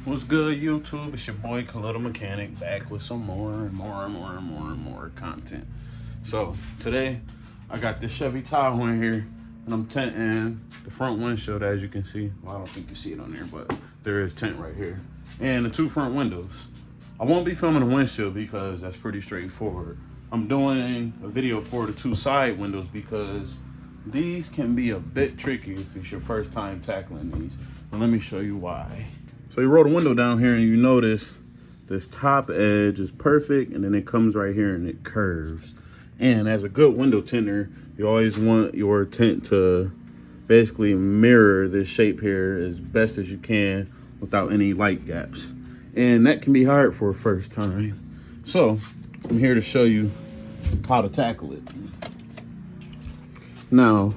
What's good, YouTube? It's your boy Little Mechanic back with some more content. So today I got this Chevy Tahoe in here and I'm tinting the front windshield, as you can see. Well, I don't think you see it on there, but there is tint right here, and the two front windows. I won't be filming the windshield because that's pretty straightforward. I'm doing a video for the two side windows because these can be a bit tricky if it's your first time tackling these. And let me show you why. So you roll the window down here and you notice this top edge is perfect, and then it comes right here and it curves. And as a good window tinter, you always want your tint to basically mirror this shape here as best as you can without any light gaps. And that can be hard for a first time. So I'm here to show you how to tackle it. Now,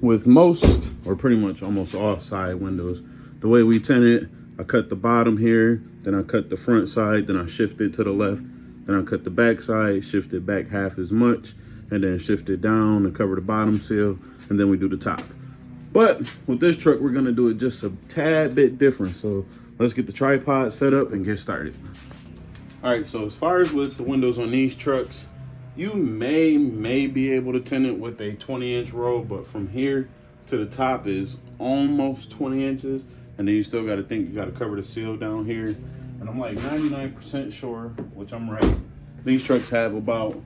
with most, or pretty much almost all side windows, the way we tint it, I cut the bottom here, then I cut the front side, then I shift it to the left, then I cut the back side, shift it back half as much, and then shift it down and cover the bottom seal, and then we do the top. But with this truck, we're gonna do it just a tad bit different. So let's get the tripod set up and get started. All right, so as far as with the windows on these trucks, you may be able to tint it with a 20-inch roll, but from here to the top is almost 20 inches. And then you still got to think you got to cover the seal down here. And I'm like 99% sure, which I'm right, these trucks have about,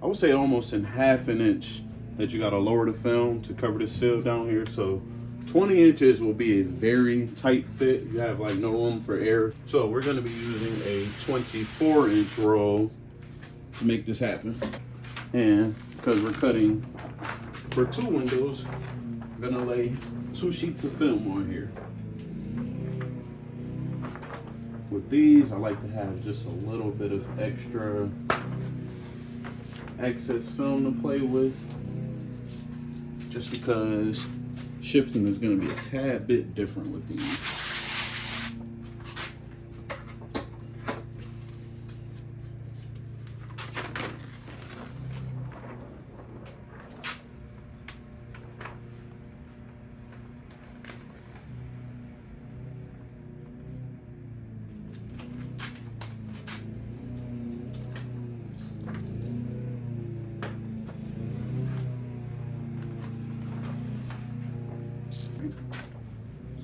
I would say almost in half an inch that you got to lower the film to cover the seal down here. So 20 inches will be a very tight fit. You have like no room for air. So we're going to be using a 24-inch roll to make this happen. And because we're cutting for two windows, I'm going to lay 2 sheets of film on here. With these, I like to have just a little bit of extra excess film to play with, just because shifting is going to be a tad bit different with these.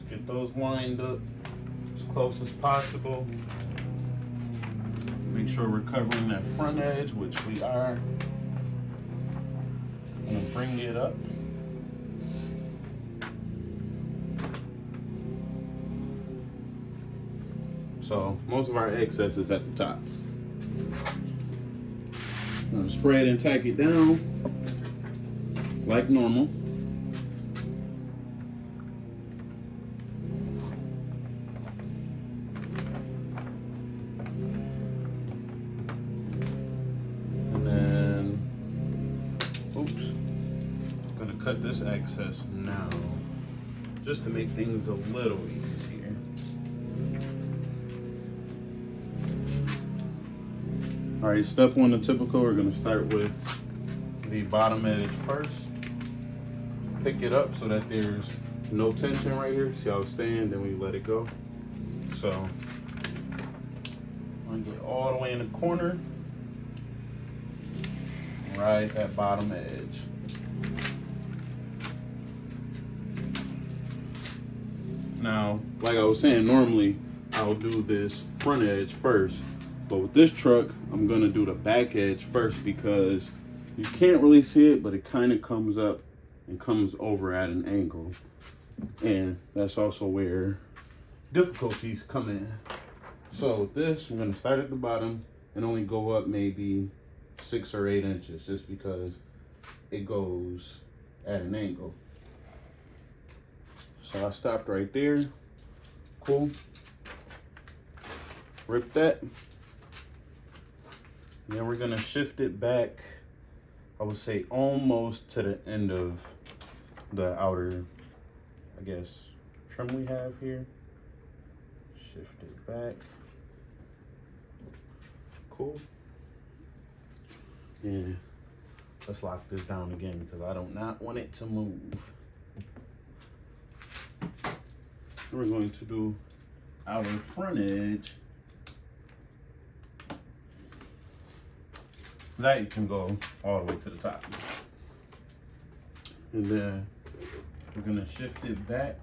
Get those lined up as close as possible. Make sure we're covering that front edge, which we are. I'm gonna bring it up. So most of our excess is at the top. I'm gonna spray it and tack it down like normal. Cut this excess now, just to make things a little easier. All right, step one, the typical, we're gonna start with the bottom edge first. Pick it up so that there's no tension right here. See how it's staying, then we let it go. So I'm gonna get all the way in the corner, right at bottom edge. Now, like I was saying, normally I'll do this front edge first, but with this truck, I'm gonna do the back edge first because you can't really see it, but it kind of comes up and comes over at an angle. And that's also where difficulties come in. So with this, I'm gonna start at the bottom and only go up maybe 6 or 8 inches just because it goes at an angle. So I stopped right there. Cool. Rip that. And then we're gonna shift it back, I would say almost to the end of the outer, I guess, trim we have here. Shift it back. Cool. And let's lock this down again because I do not want it to move. We're going to do our front edge, that you can go all the way to the top. And then we're gonna shift it back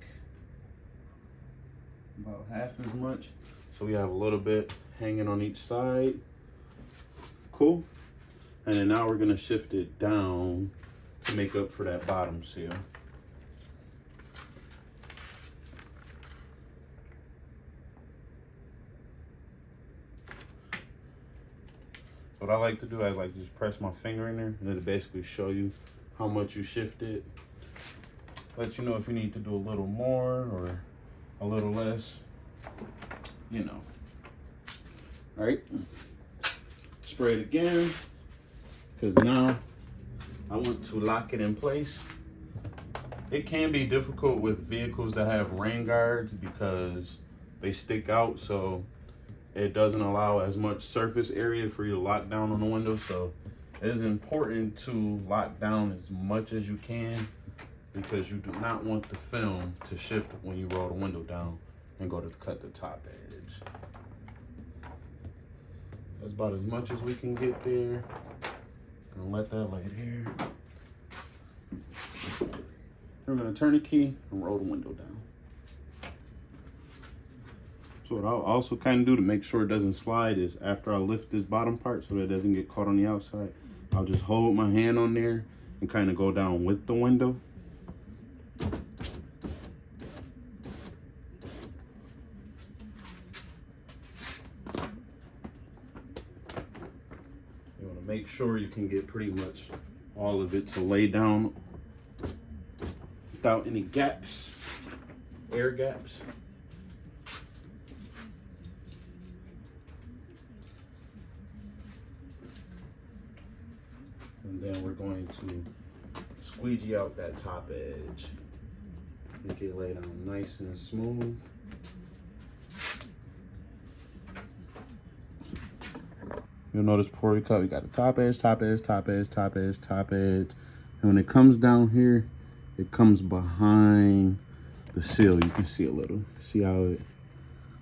about half as much. So we have a little bit hanging on each side. Cool. And then now we're gonna shift it down to make up for that bottom seal. What I like to do, I like to just press my finger in there and it'll basically show you how much you shifted. Let you know if you need to do a little more or a little less, you know. All right, spray it again, because now I want to lock it in place. It can be difficult with vehicles that have rain guards because they stick out, so it doesn't allow as much surface area for you to lock down on the window. So it is important to lock down as much as you can, because you do not want the film to shift when you roll the window down and go to cut the top edge. That's about as much as we can get there. Gonna let that lay there. We're gonna turn the key and roll the window down. So what I'll also kind of do to make sure it doesn't slide is, after I lift this bottom part so that it doesn't get caught on the outside, I'll just hold my hand on there and kind of go down with the window. You want to make sure you can get pretty much all of it to lay down without any gaps, air gaps. And then we're going to squeegee out that top edge. Make it lay down nice and smooth. You'll notice before we cut, we got the top edge, top edge, top edge, top edge, top edge. And when it comes down here, it comes behind the seal. You can see a little. See how it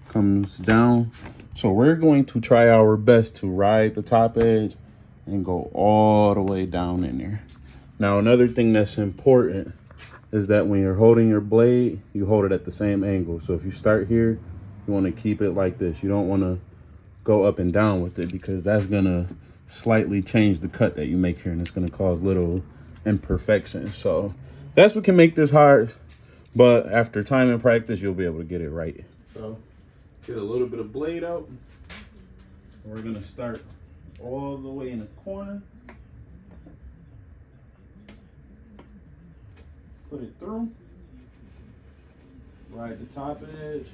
comes down? So we're going to try our best to ride the top edge and go all the way down in there. Now, another thing that's important is that when you're holding your blade, you hold it at the same angle. So if you start here, you want to keep it like this. You don't want to go up and down with it, because that's gonna slightly change the cut that you make here, and it's gonna cause little imperfections. So that's what can make this hard, but after time and practice, you'll be able to get it right. So get a little bit of blade out. We're gonna start all the way in the corner. Put it through. Ride the top edge.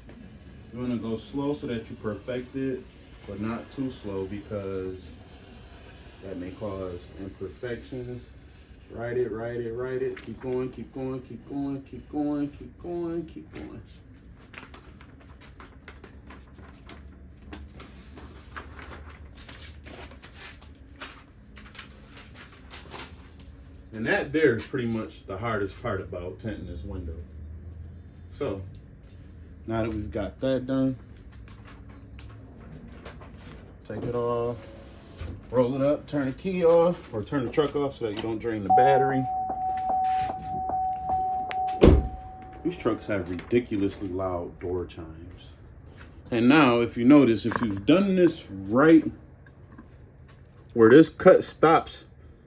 You want to go slow so that you perfect it, but not too slow, because that may cause imperfections. Ride it, ride it, ride it. Keep going, keep going, keep going, keep going, keep going, keep going. And that there is pretty much the hardest part about tinting this window. So now that we've got that done, take it off, roll it up, turn the key off, or turn the truck off so that you don't drain the battery. These trucks have ridiculously loud door chimes. And now, if you notice, if you've done this right, where this cut stops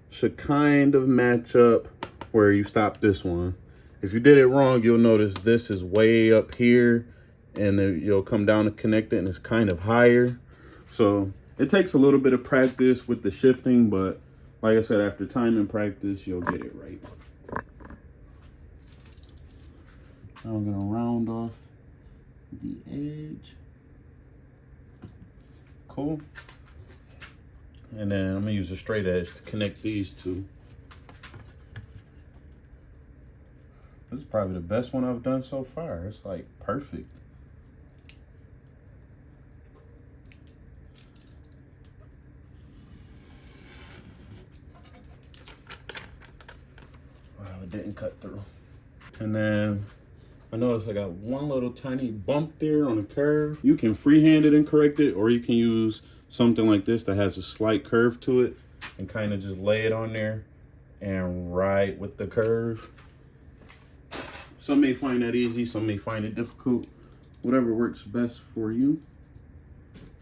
should kind of match up where you stop this one. If you did it wrong, you'll notice this is way up here, and then you'll come down to connect it and it's kind of higher. So it takes a little bit of practice with the shifting, but like I said, after time and practice, you'll get it right. Now I'm gonna round off the edge. Cool. And then I'm gonna use a straight edge to connect these two. This is probably the best one I've done so far. It's like perfect. Wow, it didn't cut through. And then I noticed I got one little tiny bump there on a curve. You can freehand it and correct it, or you can use something like this that has a slight curve to it and kind of just lay it on there and ride with the curve. Some may find that easy, some may find it difficult. Whatever works best for you.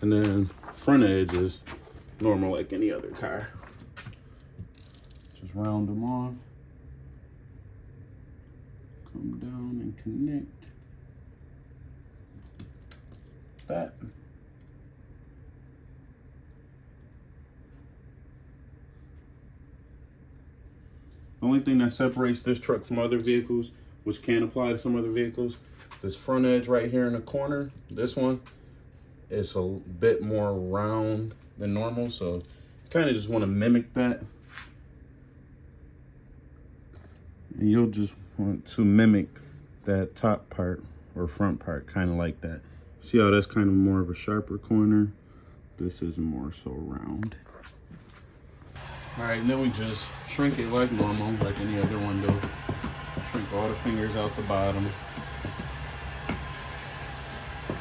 And then front edge is normal like any other car. Just round them off. Come down and connect that. The only thing that separates this truck from other vehicles, which can apply to some other vehicles, this front edge right here in the corner, this one is a bit more round than normal, so you kind of just want to mimic that. And you'll just want to mimic that top part or front part, kind of like that. See how that's kind of more of a sharper corner? This is more so round. All right, and then we just shrink it like normal, like any other window. Shrink all the fingers out the bottom.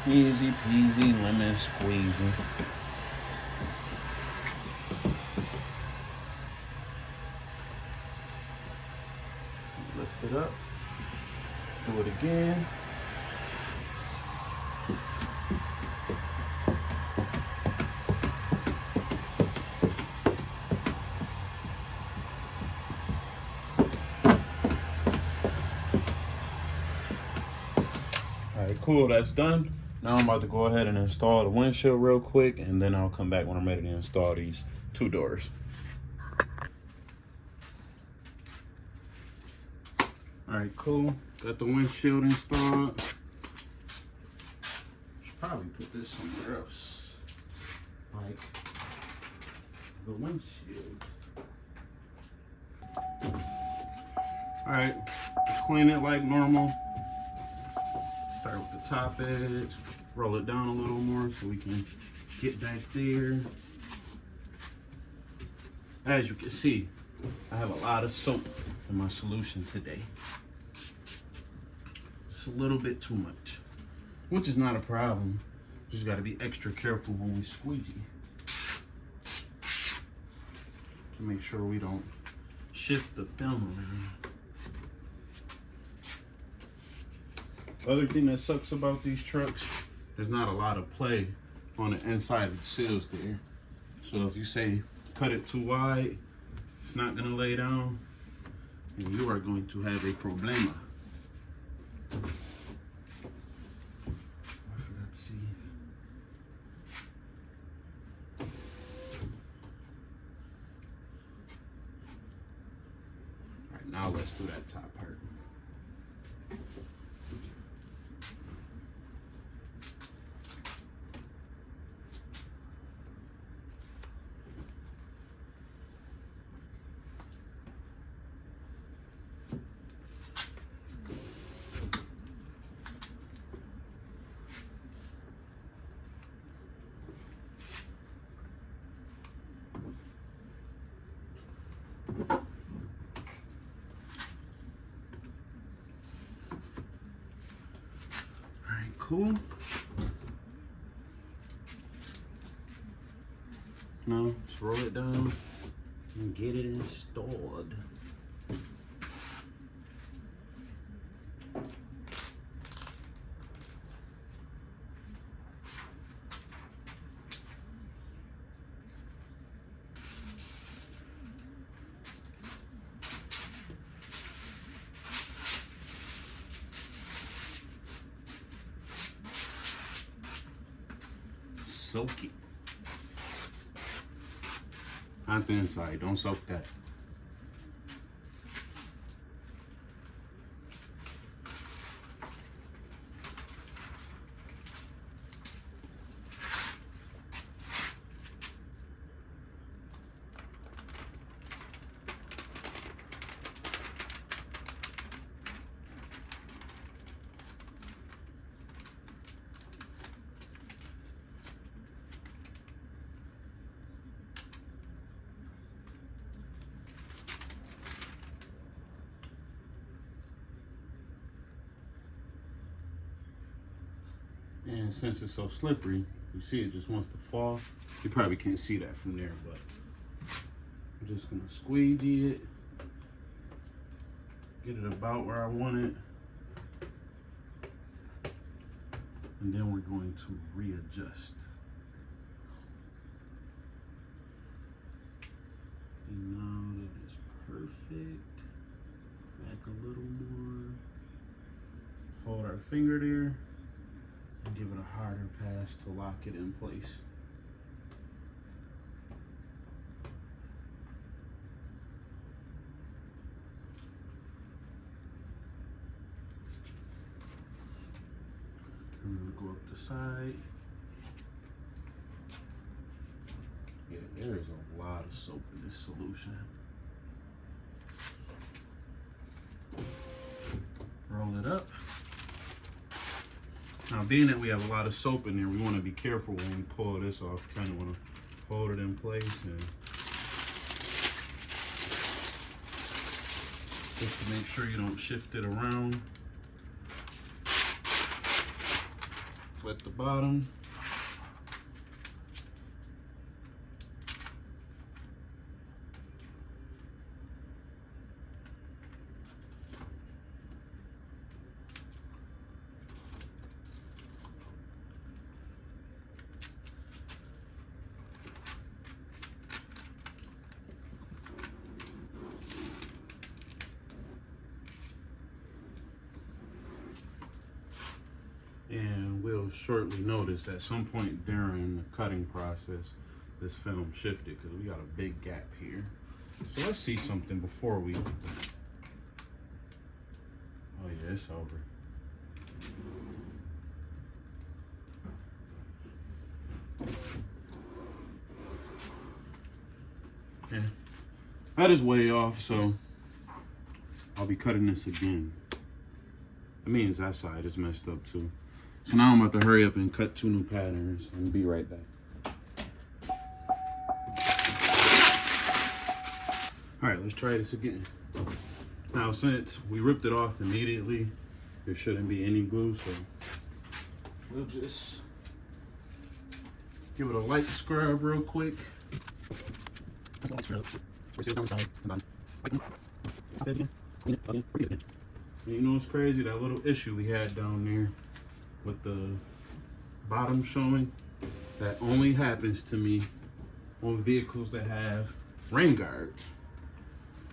Easy peasy, lemon squeezy. Lift it up. Do it again. All right, cool, that's done. Now I'm about to go ahead and install the windshield real quick, and then I'll come back when I'm ready to install these two doors. All right, cool. Got the windshield installed. Should probably put this somewhere else, like the windshield. All right, clean it like normal. Start with the top edge, roll it down a little more so we can get back there. As you can see, I have a lot of soap in my solution today. It's a little bit too much, which is not a problem. Just gotta be extra careful when we squeegee to make sure we don't shift the film around. The other thing that sucks about these trucks, there's not a lot of play on the inside of the seals there. So if you say cut it too wide, it's not gonna lay down, and you are going to have a problema. I forgot to see. All right, now let's do that top part. Cool. Now just roll it down and get it installed. Soak it. Not the inside, don't soak that. And since it's so slippery, you see it just wants to fall. You probably can't see that from there, but I'm just gonna squeegee it, get it about where I want it, and then we're going to readjust. And now that is perfect. Back a little more. Hold our finger there and give it a harder pass to lock it in place. I'm gonna go up the side. Yeah, there's a lot of soap in this solution. Roll it up. Now, being that we have a lot of soap in there, we want to be careful when we pull this off. Kind of want to hold it in place and just to make sure you don't shift it around. Wet the bottom. And we'll shortly notice at some point during the cutting process, this film shifted because we got a big gap here. So let's see something before we, oh yeah, it's over. Okay, that is way off, so I'll be cutting this again. That means that side is messed up too. So now I'm about to hurry up and cut 2 new patterns and be right back. All right, let's try this again. Now, since we ripped it off immediately, there shouldn't be any glue, so we'll just give it a light scrub real quick. Light scrub. You know what's crazy? That little issue we had down there with the bottom showing, that only happens to me on vehicles that have rain guards,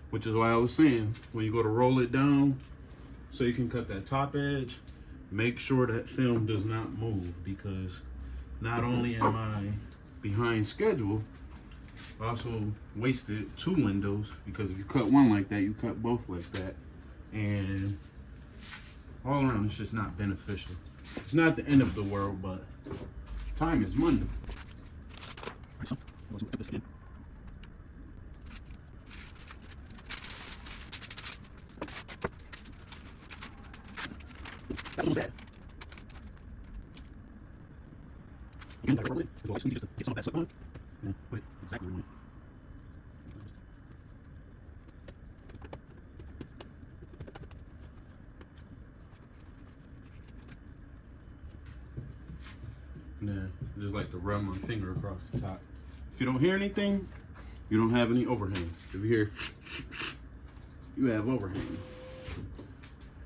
which is why I was saying when you go to roll it down so you can cut that top edge, make sure that film does not move, because not only am I behind schedule, I also wasted 2 windows, because if you cut one like that, you cut both like that, and all around it's just not beneficial. It's not the end of the world, but time is money. So, we'll cut this again. That was bad. Again, that roll in. It's all just to get some of that slip on. Yeah, put it exactly where you want it. And then I just like to run my finger across the top. If you don't hear anything, you don't have any overhang. If you hear, you have overhang.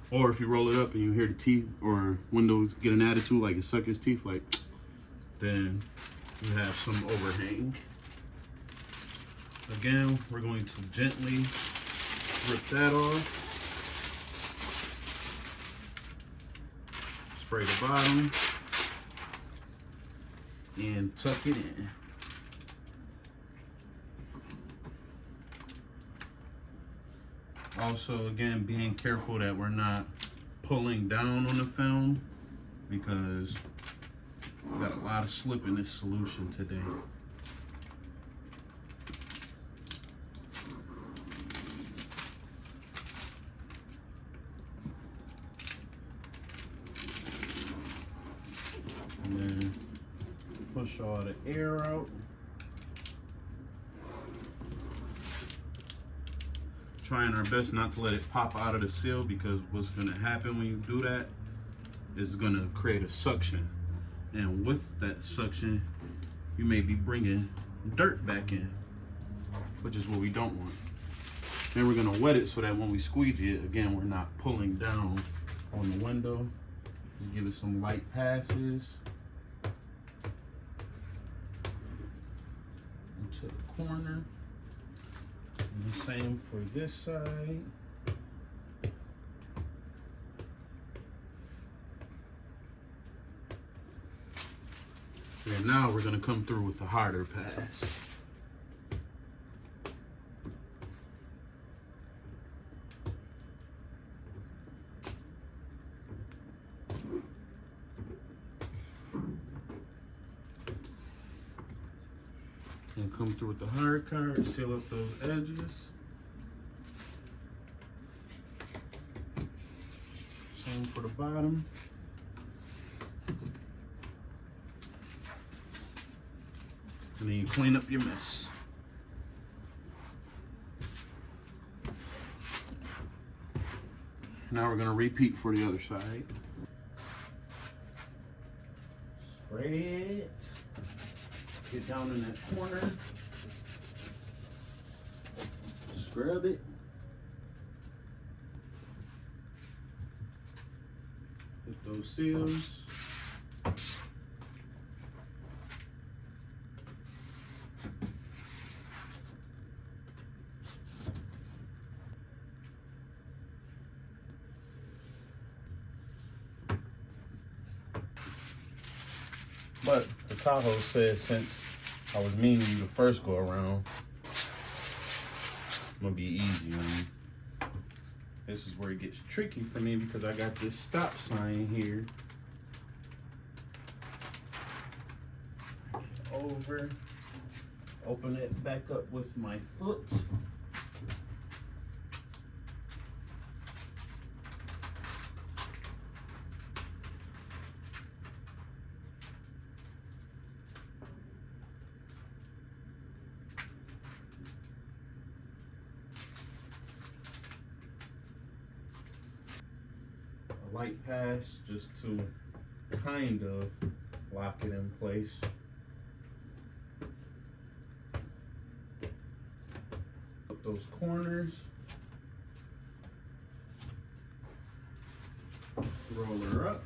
Or if you roll it up and you hear the teeth or windows get an attitude like it suck its teeth, like, then you have some overhang. Again, we're going to gently rip that off. Spray the bottom and tuck it in. Also, again, being careful that we're not pulling down on the film, because we got a lot of slip in this solution today. And then push all the air out. Trying our best not to let it pop out of the seal, because what's going to happen when you do that is going to create a suction. And with that suction, you may be bringing dirt back in, which is what we don't want. Then we're gonna wet it so that when we squeegee it, again, we're not pulling down on the window. Just give it some light passes into the corner. And the same for this side. And now we're gonna come through with the harder pass. And come through with the hard card, seal up those edges. Same for the bottom. And then you clean up your mess. Now we're gonna repeat for the other side. Spray it. Get down in that corner. Scrub it. Hit those seals. But the Tahoe says since I was mean to you the first go around, I'm gonna be easy on you. This is where it gets tricky for me because I got this stop sign here. Over, open it back up with my foot. Light pass just to kind of lock it in place. Up those corners. Roll her up.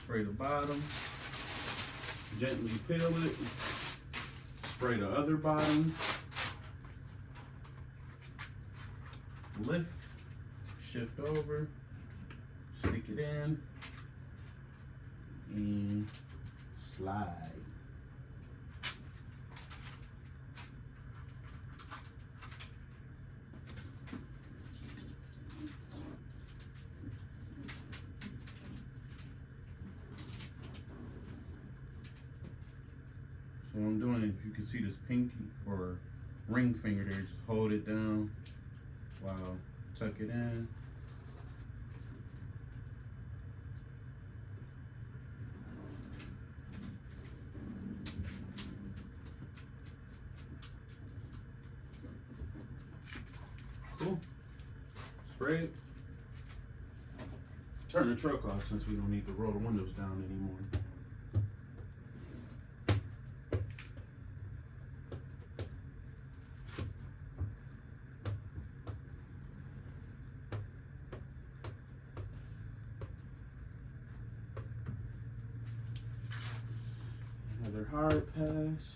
Spray the bottom. Gently peel it. Spray the other bottom. Lift. Shift over, stick it in, and slide. So what I'm doing is, you can see this pinky or ring finger there, just hold it down while tuck it in. Cool. Spray it. Turn the truck off since we don't need to roll the windows down anymore. Another hard pass.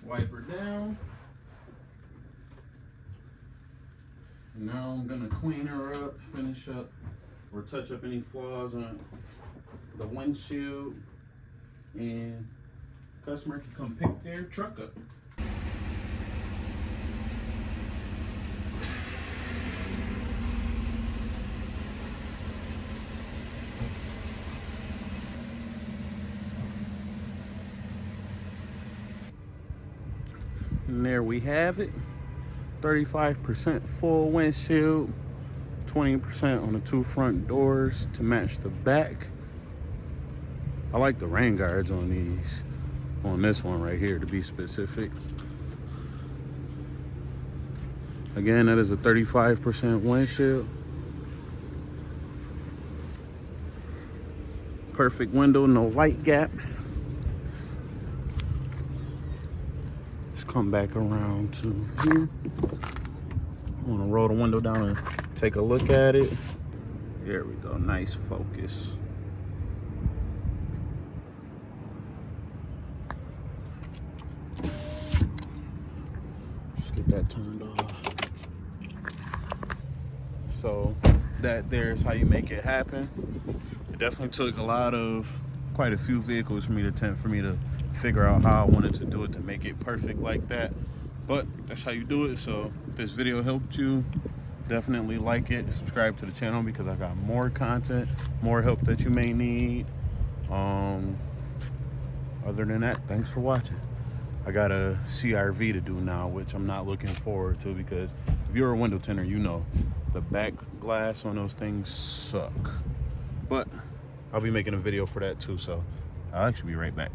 Wipe her down. Now I'm gonna clean her up, finish up, or touch up any flaws on the windshield, and customer can come pick their truck up. And there we have it. 35% full windshield, 20% on the two front doors to match the back. I like the rain guards on these, on this one right here to be specific. Again, that is a 35% windshield. Perfect window, no light gaps. Just come back around to here. I'm gonna roll the window down and take a look at it. There we go, nice focus. Just get that turned off. So that there's how you make it happen. It definitely took quite a few vehicles for me to figure out how I wanted to do it to make it perfect like that. But that's how you do it. So if this video helped you, definitely like it, subscribe to the channel because I got more content, more help that you may need. Other than that, thanks for watching. I got a CRV to do now, which I'm not looking forward to because if you're a window tinter, you know the back glass on those things suck. But I'll be making a video for that too, so I'll actually be right back.